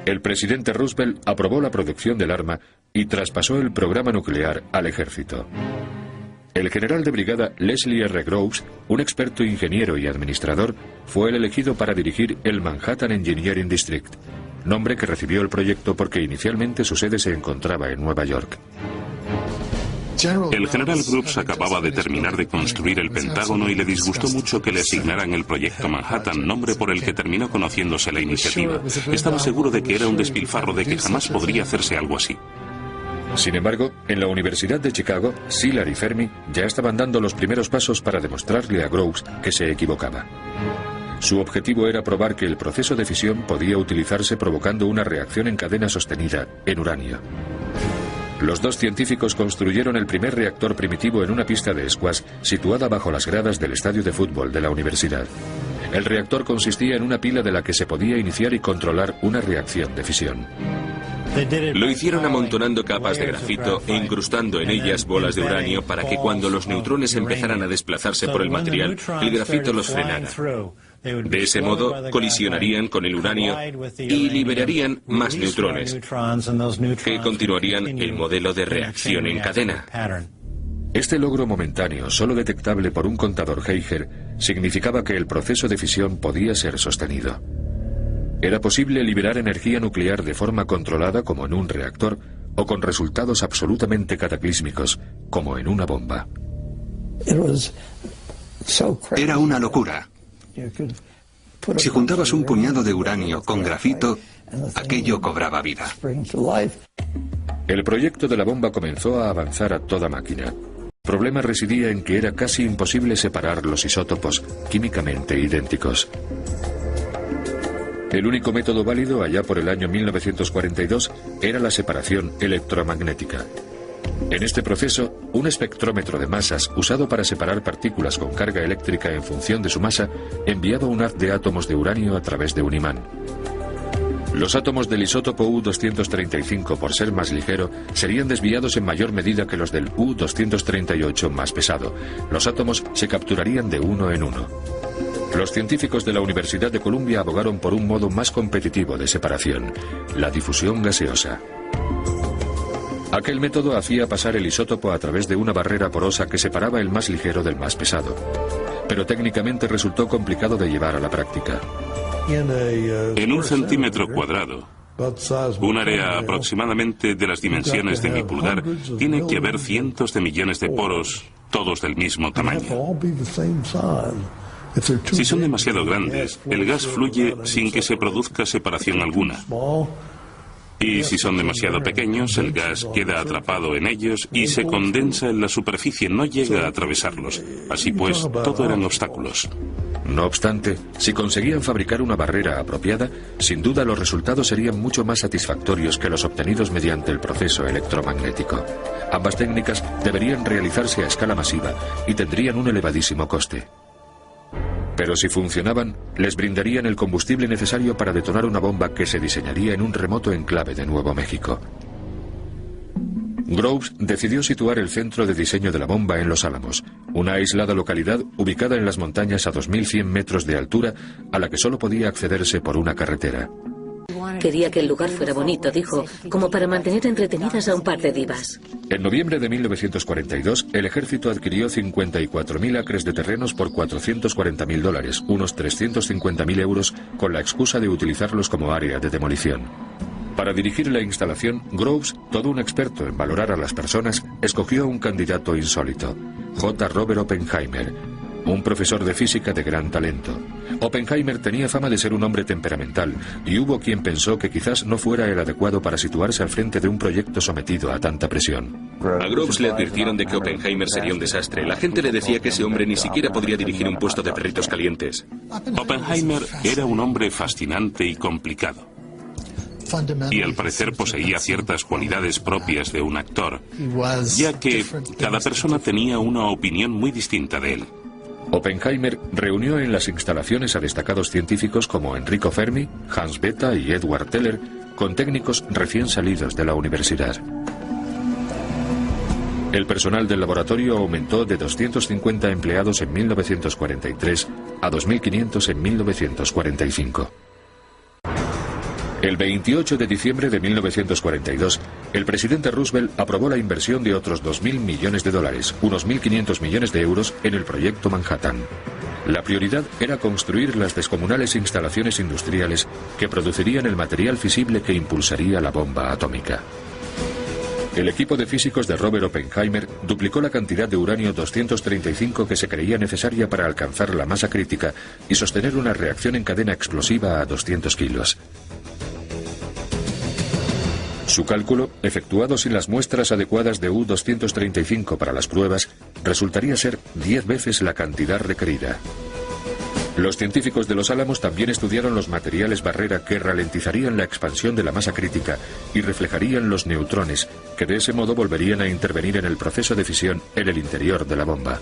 El presidente Roosevelt aprobó la producción del arma y traspasó el programa nuclear al ejército. El general de brigada Leslie R. Groves, un experto ingeniero y administrador, fue el elegido para dirigir el Manhattan Engineering District, nombre que recibió el proyecto porque inicialmente su sede se encontraba en Nueva York. El general Groves acababa de terminar de construir el Pentágono y le disgustó mucho que le asignaran el proyecto Manhattan, nombre por el que terminó conociéndose la iniciativa. Estaba seguro de que era un despilfarro, de que jamás podría hacerse algo así. Sin embargo, en la Universidad de Chicago, Szilard y Fermi ya estaban dando los primeros pasos para demostrarle a Groves que se equivocaba. Su objetivo era probar que el proceso de fisión podía utilizarse provocando una reacción en cadena sostenida en uranio. Los dos científicos construyeron el primer reactor primitivo en una pista de squash situada bajo las gradas del estadio de fútbol de la universidad. El reactor consistía en una pila de la que se podía iniciar y controlar una reacción de fisión. Lo hicieron amontonando capas de grafito e incrustando en ellas bolas de uranio para que cuando los neutrones empezaran a desplazarse por el material, el grafito los frenara. De ese modo, colisionarían con el uranio y liberarían más neutrones, que continuarían el modelo de reacción en cadena. Este logro momentáneo, solo detectable por un contador Geiger, significaba que el proceso de fisión podía ser sostenido. Era posible liberar energía nuclear de forma controlada como en un reactor o con resultados absolutamente cataclísmicos como en una bomba. Era una locura. Si juntabas un puñado de uranio con grafito, aquello cobraba vida. El proyecto de la bomba comenzó a avanzar a toda máquina. El problema residía en que era casi imposible separar los isótopos químicamente idénticos. El único método válido allá por el año 1942 era la separación electromagnética. En este proceso, un espectrómetro de masas usado para separar partículas con carga eléctrica en función de su masa enviaba un haz de átomos de uranio a través de un imán. Los átomos del isótopo U-235, por ser más ligero, serían desviados en mayor medida que los del U-238 más pesado. Los átomos se capturarían de uno en uno. Los científicos de la Universidad de Columbia abogaron por un modo más competitivo de separación, la difusión gaseosa. Aquel método hacía pasar el isótopo a través de una barrera porosa que separaba el más ligero del más pesado. Pero técnicamente resultó complicado de llevar a la práctica. En un centímetro cuadrado, un área aproximadamente de las dimensiones de mi pulgar, tiene que haber cientos de millones de poros, todos del mismo tamaño. Si son demasiado grandes, el gas fluye sin que se produzca separación alguna. Y si son demasiado pequeños, el gas queda atrapado en ellos y se condensa en la superficie, no llega a atravesarlos. Así pues, todo eran obstáculos. No obstante, si conseguían fabricar una barrera apropiada, sin duda los resultados serían mucho más satisfactorios que los obtenidos mediante el proceso electromagnético. Ambas técnicas deberían realizarse a escala masiva y tendrían un elevadísimo coste. Pero si funcionaban, les brindarían el combustible necesario para detonar una bomba que se diseñaría en un remoto enclave de Nuevo México. Groves decidió situar el centro de diseño de la bomba en Los Álamos, una aislada localidad ubicada en las montañas a 2100 metros de altura, a la que solo podía accederse por una carretera. Quería que el lugar fuera bonito, dijo, como para mantener entretenidas a un par de divas. En noviembre de 1942, el ejército adquirió 54.000 acres de terrenos por $440.000, unos 350.000 euros, con la excusa de utilizarlos como área de demolición. Para dirigir la instalación, Groves, todo un experto en valorar a las personas, escogió a un candidato insólito, J. Robert Oppenheimer, un profesor de física de gran talento. Oppenheimer tenía fama de ser un hombre temperamental, y hubo quien pensó que quizás no fuera el adecuado para situarse al frente de un proyecto sometido a tanta presión. A Groves le advirtieron de que Oppenheimer sería un desastre. La gente le decía que ese hombre ni siquiera podría dirigir un puesto de perritos calientes. Oppenheimer era un hombre fascinante y complicado. Y al parecer poseía ciertas cualidades propias de un actor, ya que cada persona tenía una opinión muy distinta de él. Oppenheimer reunió en las instalaciones a destacados científicos como Enrico Fermi, Hans Bethe y Edward Teller, con técnicos recién salidos de la universidad. El personal del laboratorio aumentó de 250 empleados en 1943 a 2.500 en 1945. El 28 de diciembre de 1942, el presidente Roosevelt aprobó la inversión de otros 2.000 millones de dólares, unos 1.500 millones de euros, en el proyecto Manhattan. La prioridad era construir las descomunales instalaciones industriales que producirían el material fisible que impulsaría la bomba atómica. El equipo de físicos de Robert Oppenheimer duplicó la cantidad de uranio 235 que se creía necesaria para alcanzar la masa crítica y sostener una reacción en cadena explosiva a 200 kilos. Su cálculo, efectuado sin las muestras adecuadas de U-235 para las pruebas, resultaría ser 10 veces la cantidad requerida. Los científicos de Los Álamos también estudiaron los materiales barrera que ralentizarían la expansión de la masa crítica y reflejarían los neutrones, que de ese modo volverían a intervenir en el proceso de fisión en el interior de la bomba.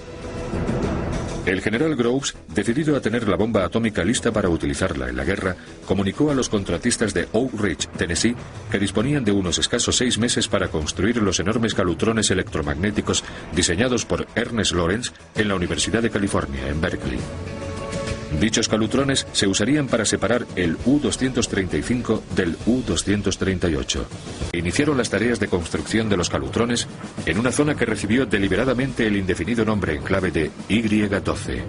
El general Groves, decidido a tener la bomba atómica lista para utilizarla en la guerra, comunicó a los contratistas de Oak Ridge, Tennessee, que disponían de unos escasos 6 meses para construir los enormes calutrones electromagnéticos diseñados por Ernest Lawrence en la Universidad de California, en Berkeley. Dichos calutrones se usarían para separar el U-235 del U-238. Iniciaron las tareas de construcción de los calutrones en una zona que recibió deliberadamente el indefinido nombre en clave de Y-12.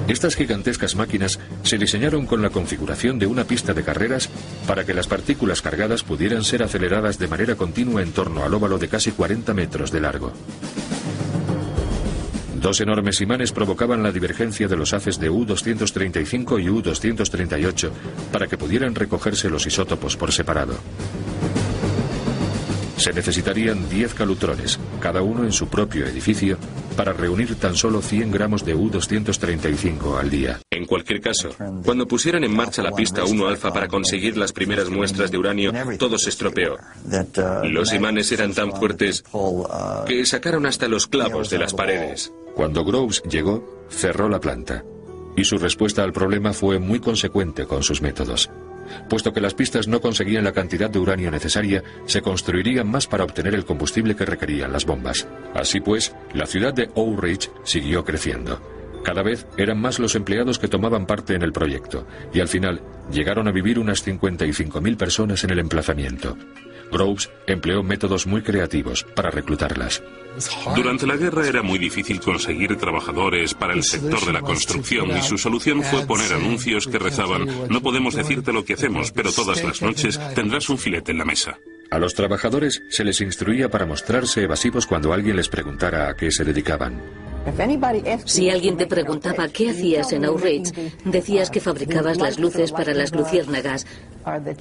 Estas gigantescas máquinas se diseñaron con la configuración de una pista de carreras para que las partículas cargadas pudieran ser aceleradas de manera continua en torno al óvalo de casi 40 metros de largo. 2 enormes imanes provocaban la divergencia de los haces de U-235 y U-238 para que pudieran recogerse los isótopos por separado. Se necesitarían 10 calutrones, cada uno en su propio edificio, para reunir tan solo 100 gramos de U-235 al día. En cualquier caso, cuando pusieron en marcha la pista 1 alfa para conseguir las primeras muestras de uranio, todo se estropeó. Los imanes eran tan fuertes que sacaron hasta los clavos de las paredes. Cuando Groves llegó, cerró la planta, y su respuesta al problema fue muy consecuente con sus métodos. Puesto que las pistas no conseguían la cantidad de uranio necesaria, se construirían más para obtener el combustible que requerían las bombas. Así pues, la ciudad de Oak Ridge siguió creciendo. Cada vez eran más los empleados que tomaban parte en el proyecto, y al final llegaron a vivir unas 55.000 personas en el emplazamiento. Groves empleó métodos muy creativos para reclutarlas. Durante la guerra era muy difícil conseguir trabajadores para el sector de la construcción y su solución fue poner anuncios que rezaban: no podemos decirte lo que hacemos, pero todas las noches tendrás un filete en la mesa. A los trabajadores se les instruía para mostrarse evasivos cuando alguien les preguntara a qué se dedicaban. Si alguien te preguntaba qué hacías en Oak Ridge, decías que fabricabas las luces para las luciérnagas,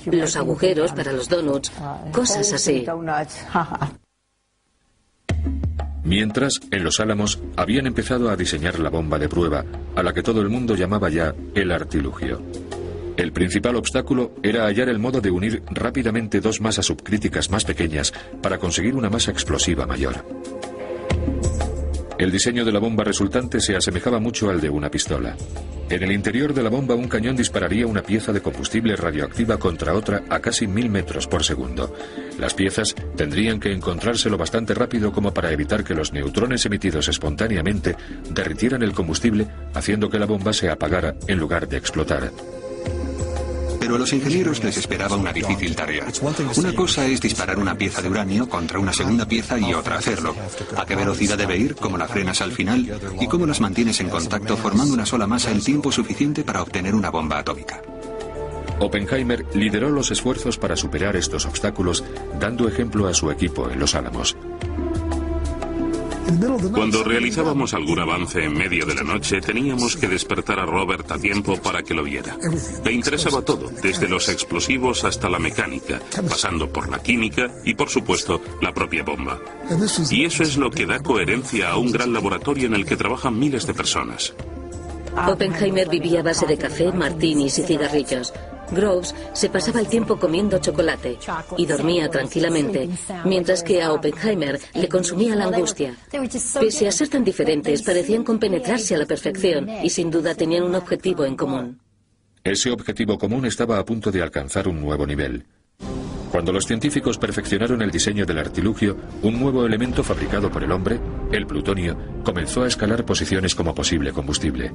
los agujeros para los donuts, cosas así. Mientras, en Los Álamos habían empezado a diseñar la bomba de prueba, a la que todo el mundo llamaba ya el artilugio. El principal obstáculo era hallar el modo de unir rápidamente 2 masas subcríticas más pequeñas para conseguir una masa explosiva mayor. El diseño de la bomba resultante se asemejaba mucho al de una pistola. En el interior de la bomba un cañón dispararía una pieza de combustible radioactiva contra otra a casi 1000 metros por segundo. Las piezas tendrían que encontrarse lo bastante rápido como para evitar que los neutrones emitidos espontáneamente derritieran el combustible, haciendo que la bomba se apagara en lugar de explotar. Pero a los ingenieros les esperaba una difícil tarea. Una cosa es disparar una pieza de uranio contra una segunda pieza y otra hacerlo. ¿A qué velocidad debe ir? ¿Cómo la frenas al final? ¿Y cómo las mantienes en contacto formando una sola masa el tiempo suficiente para obtener una bomba atómica? Oppenheimer lideró los esfuerzos para superar estos obstáculos, dando ejemplo a su equipo en Los Álamos. Cuando realizábamos algún avance en medio de la noche, teníamos que despertar a Robert a tiempo para que lo viera. Le interesaba todo, desde los explosivos hasta la mecánica, pasando por la química y, por supuesto, la propia bomba. Y eso es lo que da coherencia a un gran laboratorio en el que trabajan miles de personas. Oppenheimer vivía a base de café, martinis y cigarrillos. Groves se pasaba el tiempo comiendo chocolate y dormía tranquilamente, mientras que a Oppenheimer le consumía la angustia. Pese a ser tan diferentes, parecían compenetrarse a la perfección y sin duda tenían un objetivo en común. Ese objetivo común estaba a punto de alcanzar un nuevo nivel. Cuando los científicos perfeccionaron el diseño del artilugio, un nuevo elemento fabricado por el hombre, el plutonio, comenzó a escalar posiciones como posible combustible.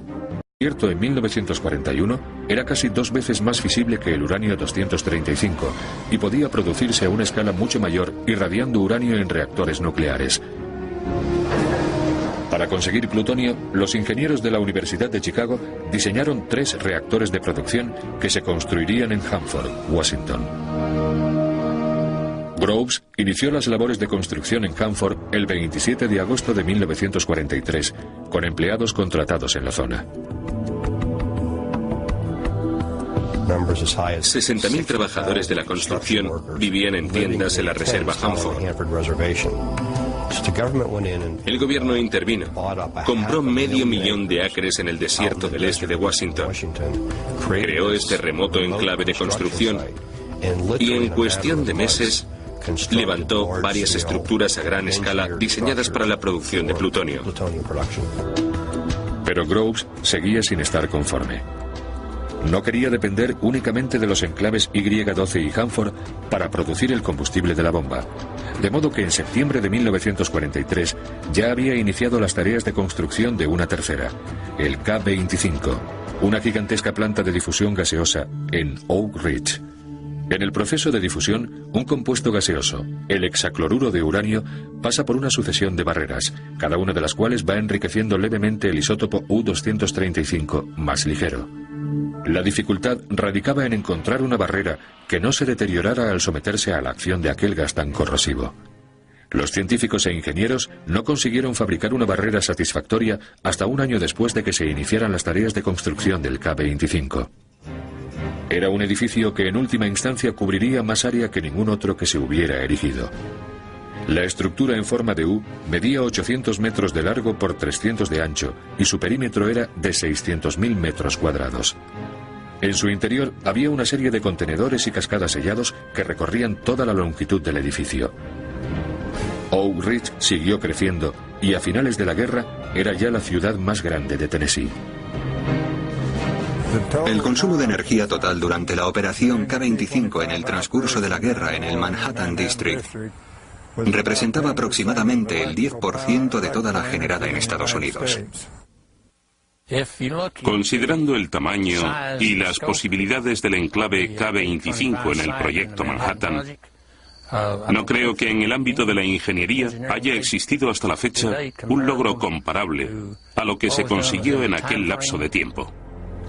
Cierto, en 1941 era casi 2 veces más fisible que el uranio 235 y podía producirse a una escala mucho mayor irradiando uranio en reactores nucleares. Para conseguir plutonio, los ingenieros de la Universidad de Chicago diseñaron 3 reactores de producción que se construirían en Hanford, Washington. Groves inició las labores de construcción en Hanford el 27 de agosto de 1943, con empleados contratados en la zona. 60.000 trabajadores de la construcción vivían en tiendas en la reserva Hanford. El gobierno intervino, compró 500.000 de acres en el desierto del este de Washington, creó este remoto enclave de construcción y en cuestión de meses levantó varias estructuras a gran escala diseñadas para la producción de plutonio. Pero Groves seguía sin estar conforme. No quería depender únicamente de los enclaves Y-12 y Hanford para producir el combustible de la bomba. De modo que en septiembre de 1943 ya había iniciado las tareas de construcción de una tercera, el K-25, una gigantesca planta de difusión gaseosa en Oak Ridge. En el proceso de difusión, un compuesto gaseoso, el hexacloruro de uranio, pasa por una sucesión de barreras, cada una de las cuales va enriqueciendo levemente el isótopo U-235 más ligero. La dificultad radicaba en encontrar una barrera que no se deteriorara al someterse a la acción de aquel gas tan corrosivo. Los científicos e ingenieros no consiguieron fabricar una barrera satisfactoria hasta un año después de que se iniciaran las tareas de construcción del K-25. Era un edificio que en última instancia cubriría más área que ningún otro que se hubiera erigido. La estructura en forma de U medía 800 metros de largo por 300 de ancho y su perímetro era de 600.000 metros cuadrados. En su interior había una serie de contenedores y cascadas sellados que recorrían toda la longitud del edificio. Oak Ridge siguió creciendo y a finales de la guerra era ya la ciudad más grande de Tennessee. El consumo de energía total durante la operación K-25 en el transcurso de la guerra en el Manhattan District representaba aproximadamente el 10% de toda la generada en Estados Unidos. Considerando el tamaño y las posibilidades del enclave K-25 en el proyecto Manhattan, no creo que en el ámbito de la ingeniería haya existido hasta la fecha un logro comparable a lo que se consiguió en aquel lapso de tiempo.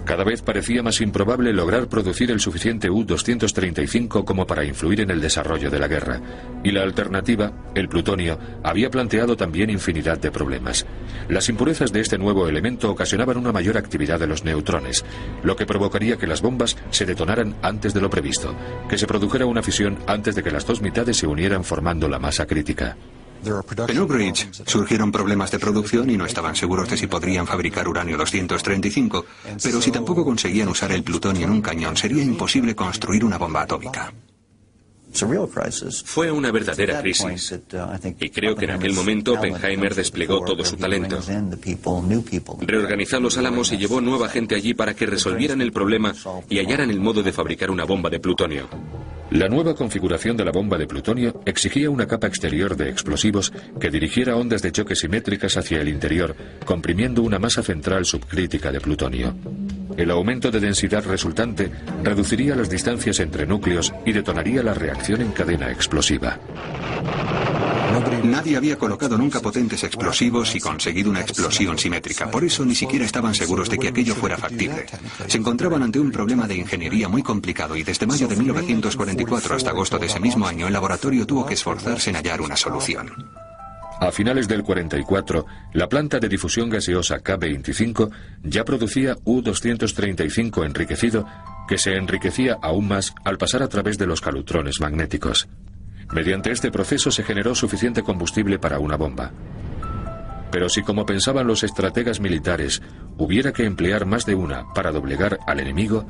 Cada vez parecía más improbable lograr producir el suficiente U-235 como para influir en el desarrollo de la guerra. Y la alternativa, el plutonio, había planteado también infinidad de problemas. Las impurezas de este nuevo elemento ocasionaban una mayor actividad de los neutrones, lo que provocaría que las bombas se detonaran antes de lo previsto, que se produjera una fisión antes de que las dos mitades se unieran formando la masa crítica. En Oak Ridge surgieron problemas de producción y no estaban seguros de si podrían fabricar uranio 235, pero si tampoco conseguían usar el plutonio en un cañón, sería imposible construir una bomba atómica. Fue una verdadera crisis, y creo que en aquel momento Oppenheimer desplegó todo su talento. Reorganizó los Álamos y llevó nueva gente allí para que resolvieran el problema y hallaran el modo de fabricar una bomba de plutonio. La nueva configuración de la bomba de plutonio exigía una capa exterior de explosivos que dirigiera ondas de choque simétricas hacia el interior, comprimiendo una masa central subcrítica de plutonio. El aumento de densidad resultante reduciría las distancias entre núcleos y detonaría la reacción en cadena explosiva. Nadie había colocado nunca potentes explosivos y conseguido una explosión simétrica. Por eso ni siquiera estaban seguros de que aquello fuera factible. Se encontraban ante un problema de ingeniería muy complicado y desde mayo de 1944 hasta agosto de ese mismo año el laboratorio tuvo que esforzarse en hallar una solución. A finales del 44, la planta de difusión gaseosa K-25 ya producía U-235 enriquecido, que se enriquecía aún más al pasar a través de los calutrones magnéticos. Mediante este proceso se generó suficiente combustible para una bomba. Pero si, como pensaban los estrategas militares, hubiera que emplear más de una para doblegar al enemigo,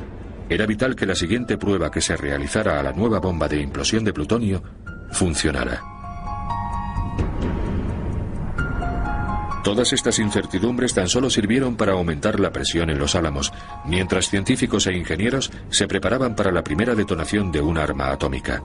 era vital que la siguiente prueba que se realizara a la nueva bomba de implosión de plutonio funcionara. Todas estas incertidumbres tan solo sirvieron para aumentar la presión en los Álamos, mientras científicos e ingenieros se preparaban para la primera detonación de un arma atómica.